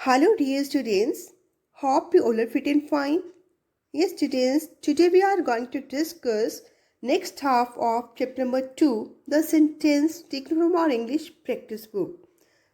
Hello dear students, hope you all are fit and fine. Yes students, today we are going to discuss next half of chapter number 2, the sentence taken from our English practice book.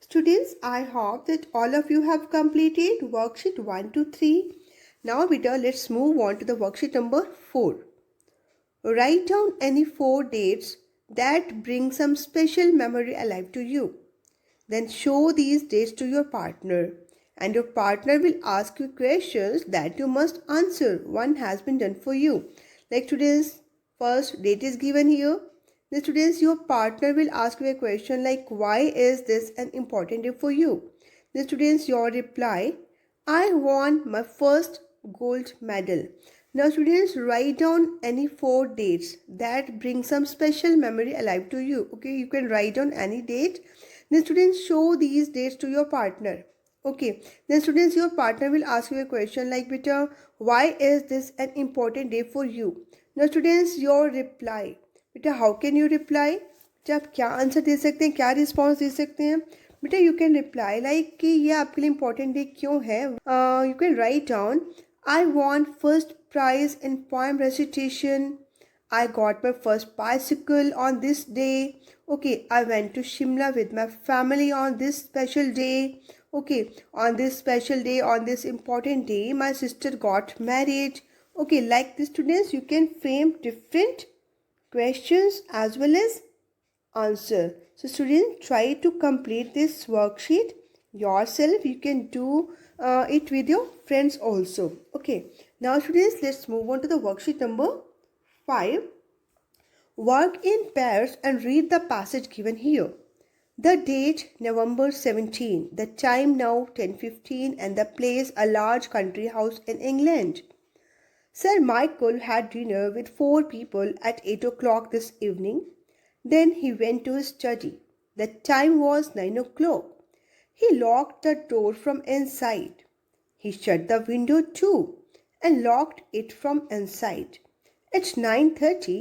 Students, I hope that all of you have completed worksheet 1 to 3. Now beta, let's move on to the worksheet number 4. Write down any 4 dates that bring some special memory alive to you. Then show these dates to your partner, and your partner will ask you questions that you must answer. One has been done for you. Like today's first date is given here. The students, your partner will ask you a question like, why is this an important day for you? The students, your reply, I won my first gold medal. Now students, write down any 4 dates that bring some special memory alive to you. Okay, you can write down any date. Then students, show these dates to your partner. Okay, then students, your partner will ask you a question like, beta, why is this an important day for you? Now students, your reply. बेटा how can you reply? बेटा आप क्या answer दे सकते हैं, क्या response दे सकते हैं? बेटा यू कैन रिप्लाई लाइक कि ये आपके लिए इम्पोर्टेंट डे क्यों है. You can write down, I want first prize in poem recitation. I got my first bicycle on this day. Okay, I went to Shimla with my family on this special day. Okay, on this special day, on this important day, my sister got married. Okay, like the students, you can frame different questions as well as answer. So students, try to complete this worksheet yourself. You can do it with your friends also. Okay, now students, let's move on to the worksheet number 5. Work in pairs and read the passage given here. The date November 17, the time now 10:15 and the place a large country house in England. Sir Michael had dinner with 4 people at 8 o'clock this evening. Then he went to his study. The time was 9 o'clock. He locked the door from inside. He shut the window too and locked it from inside. At 9:30,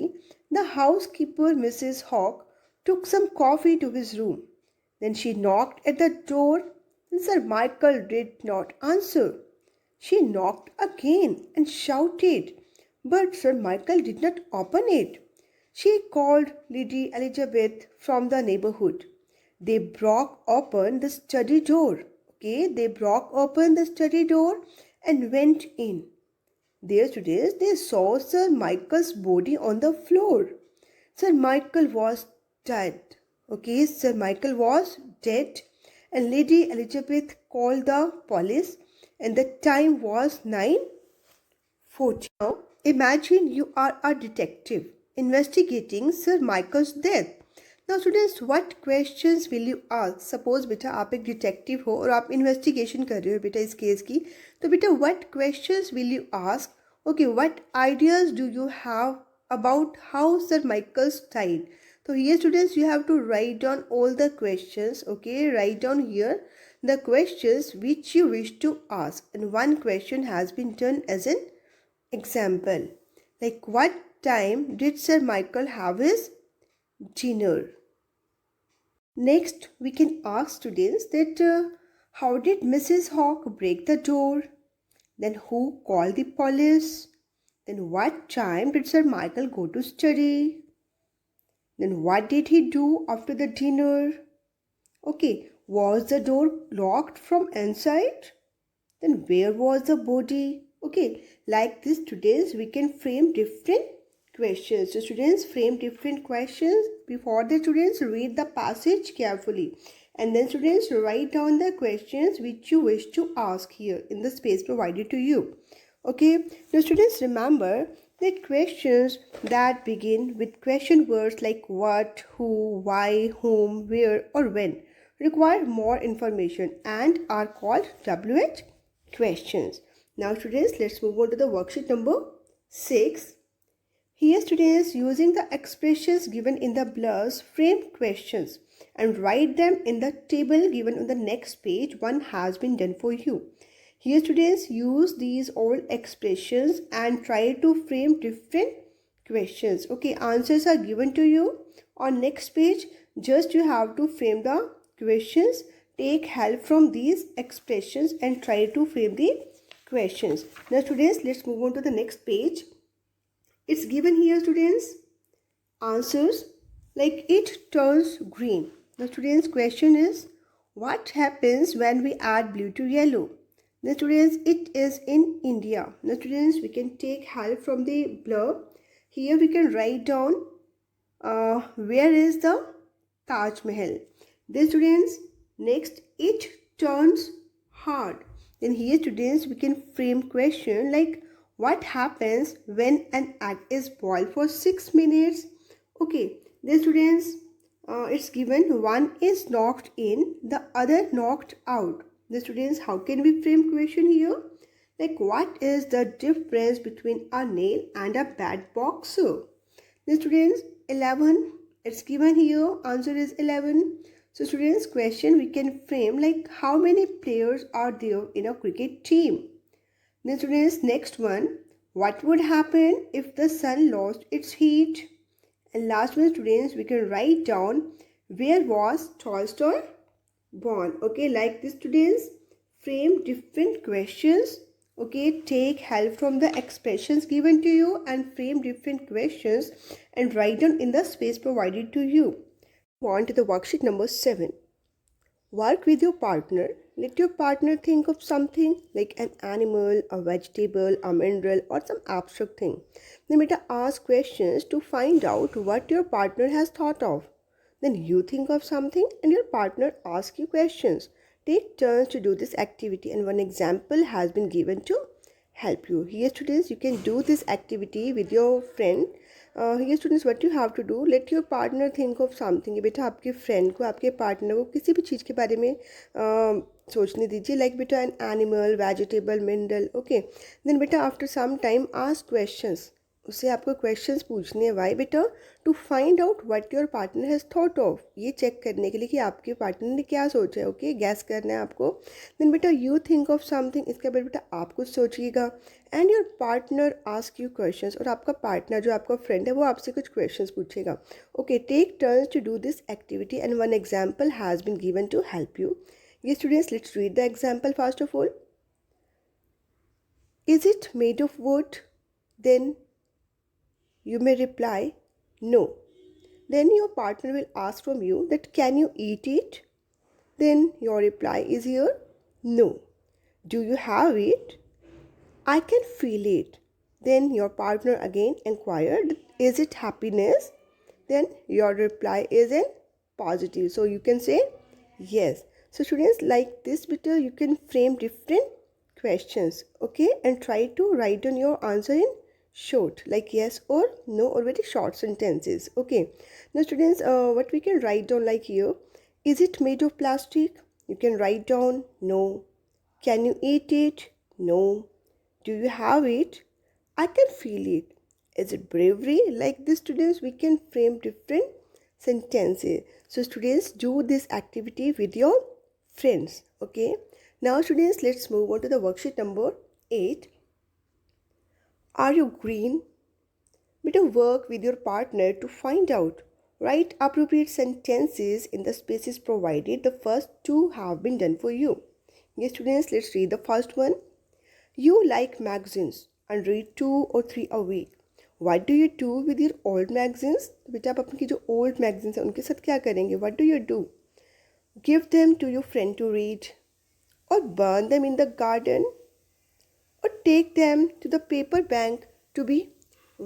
the housekeeper, Mrs. Hawke, took some coffee to his room. Then she knocked at the door, and Sir Michael did not answer. She knocked again and shouted, but Sir Michael did not open it. She called Lady Elizabeth from the neighborhood. They broke open the study door. Okay, they broke open the study door and went in. There today they saw Sir Michael's body on the floor. Sir Michael was dead. Okay, Sir Michael was dead, and Lady Elizabeth called the police, and the time was 9:40. Now imagine you are a detective investigating Sir Michael's death. Now students, what questions will you ask? Suppose बेटा आप एक detective हो और आप investigation कर रहे हो बेटा इस केस की, तो बेटा what questions will you ask? Okay, what ideas do you have about how Sir Michael died? So here students, you have to write down all the questions. Okay, write down here the questions which you wish to ask, and one question has been done as an example, like what time did Sir Michael have his dinner? Next, we can ask students that how did Mrs. Hawke break the door? Then who called the police? Then what time did Sir Michael go to study? Then what did he do after the dinner? Okay, was the door locked from inside? Then where was the body? Okay, like this students, we can frame different questions. So students, frame different questions. Before the students, read the passage carefully, and then students, write down the questions which you wish to ask here in the space provided to you. Okay, now students, remember that questions that begin with question words like what, who, why, whom, where or when require more information and are called WH questions. Now students, let's move on to the worksheet number 6. Here students, using the expressions given in the blurs, frame questions and write them in the table given on the next page. One has been done for you. Here students, use these all expressions and try to frame different questions. Okay, answers are given to you on next page. Just you have to frame the questions take help from these expressions and try to frame the questions. Now students, let's move on to the next page. It's given here students answers like it turns green. The students' question is, what happens when we add blue to yellow? The students, it is in India. The students, we can take help from the blurb. Here we can write down where is the Taj Mahal. The students, next it turns hard. Then here students, we can frame question like, what happens when an egg is boiled for 6 minutes? Okay, the students, it's given one is knocked in, the other knocked out. The students, how can we frame question here? Like, what is the difference between a nail and a bad boxer? The students, 11, it's given here, answer is 11. So students, question we can frame like, how many players are there in a cricket team? The students, next one, what would happen if the sun lost its heat? And last one students, we can write down where was Tolstoy born. Okay, like this students, frame different questions. Okay, take help from the expressions given to you and frame different questions and write down in the space provided to you. On to the worksheet number 7. Work with your partner. Let your partner think of something like an animal, a vegetable, a mineral, or some abstract thing. Then beta ask questions to find out what your partner has thought of. Then you think of something and your partner asks you questions. Take turns to do this activity, and one example has been given to help you. Here students, you can do this activity with your friend. Here students, what you have to do, let your partner think of something. बेटा आपके friend को, आपके partner को किसी भी चीज़ के बारे में सोचने दीजिए, like बेटा an animal, vegetable, mineral. Okay, then बेटा after some time ask questions. उससे आपको क्वेश्चंस पूछने हैं वाई बेटा, to find out what your partner has thought of, ये चेक करने के लिए कि आपके पार्टनर ने क्या सोचा है. ओके, गैस करना है आपको. देन बेटा यू थिंक ऑफ समथिंग, इसके बाद बेटा आप कुछ सोचिएगा and your partner ask you questions, और आपका पार्टनर जो आपका फ्रेंड है वो आपसे कुछ क्वेश्चंस पूछेगा. Okay, take turns to do this activity and one example has been given to help you. ये students, let's read the example first of all. Is it made of wood? Then you may reply no. Then your partner will ask from you that can you eat it? Then your reply is here no. Do you have it? I can feel it. Then your partner again inquired, is it happiness? Then your reply is in positive, so you can say yes. So students, like this bit you can frame different questions, okay, and try to write down your answer in short, like yes or no, or very short sentences. Okay, now students, what we can write down, like here, is it made of plastic? You can write down no. Can you eat it? No. Do you have it? I can feel it. Is it bravery? Like this students, we can frame different sentences. So students, do this activity with your friends. Okay, now students, let's move on to the worksheet number 8. Are you green? Better work with your partner to find out. Write appropriate sentences in the spaces provided. The first two have been done for you. Yes, students, let's read the first one. You like magazines and read 2 or 3 a week. What do you do with your old magazines? बेटा आप अपनी जो old magazines हैं उनके साथ क्या करेंगे? What do you do? Give them to your friend to read, or burn them in the garden, or take them to the paper bank to be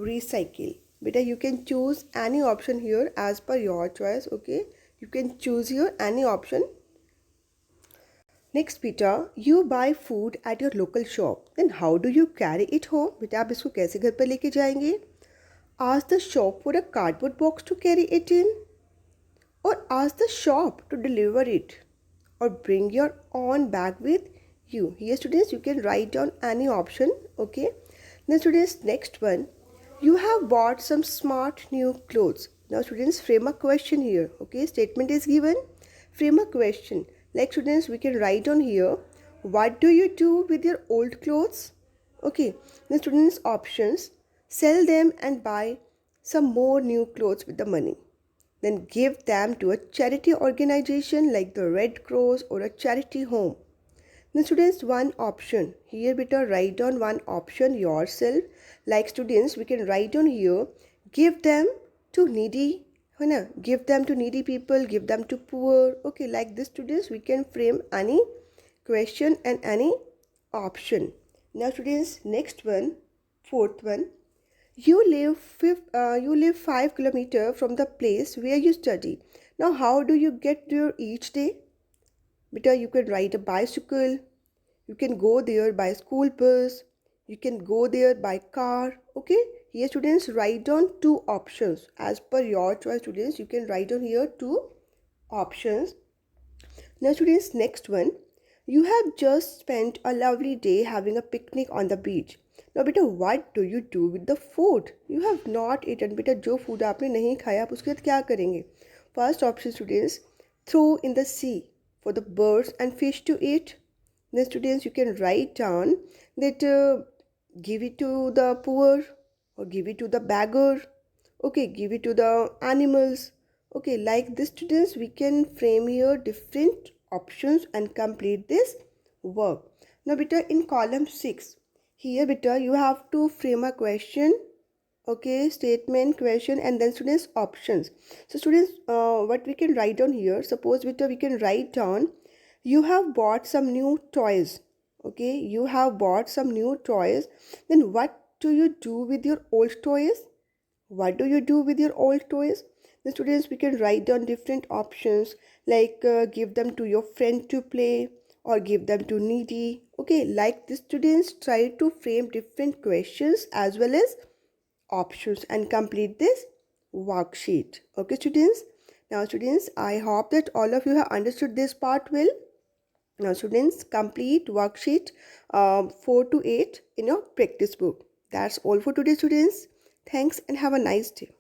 recycled. Beta, you can choose any option here as per your choice. Okay, you can choose here any option. Next beta, you buy food at your local shop. Then how do you carry it home? Beta, आप इसको कैसे घर पर लेके जाएंगे? Ask the shop for a cardboard box to carry it in, or ask the shop to deliver it, or bring your own bag with you. Here students, you can write down any option. Okay, now students, next one, you have bought some smart new clothes. Now students, frame a question here. Okay, statement is given, frame a question. Like students, we can write down here, what do you do with your old clothes? Okay, now students, options, sell them and buy some more new clothes with the money. then give them to a charity organization like the Red Cross or a charity home. Then students, one option. Here beta write down one option yourself. Like students, we can write down here, give them to needy, है ना? Give them to needy people, give them to poor. Okay, like this students, we can frame any question and any option. Now students, next one, fourth one. You live 5 kilometers from the place where you study. Now, how do you get there each day? Beta, you can ride a bicycle. You can go there by school bus. You can go there by car. Okay. Here, students, write down two options. As per your choice, students, you can write down here two options. Now, students, next one. You have just spent a lovely day having a picnic on the beach. Now बेटा what do you do with the food? You have not eaten. बेटा जो food आपने नहीं खाया आप उसके साथ क्या करेंगे? First option students, throw in the sea for the birds and fish to eat. Then students, you can write down that give it to the poor or give it to the beggar. Okay, give it to the animals. Okay, like this students, we can frame here different options and complete this work. Now beta in column 6, here beta you have to frame a question, okay, statement, question, and then students options. So students, what we can write down here, suppose beta we can write down, you have bought some new toys. Okay, you have bought some new toys. Then what do you do with your old toys? What do you do with your old toys? The students, we can write down different options like give them to your friend to play or give them to needy. Okay, like the students, try to frame different questions as well as options and complete this worksheet. Okay students, now students, I hope that all of you have understood this part well. Now students, complete worksheet 4 to 8 in your practice book. That's all for today students. Thanks and have a nice day.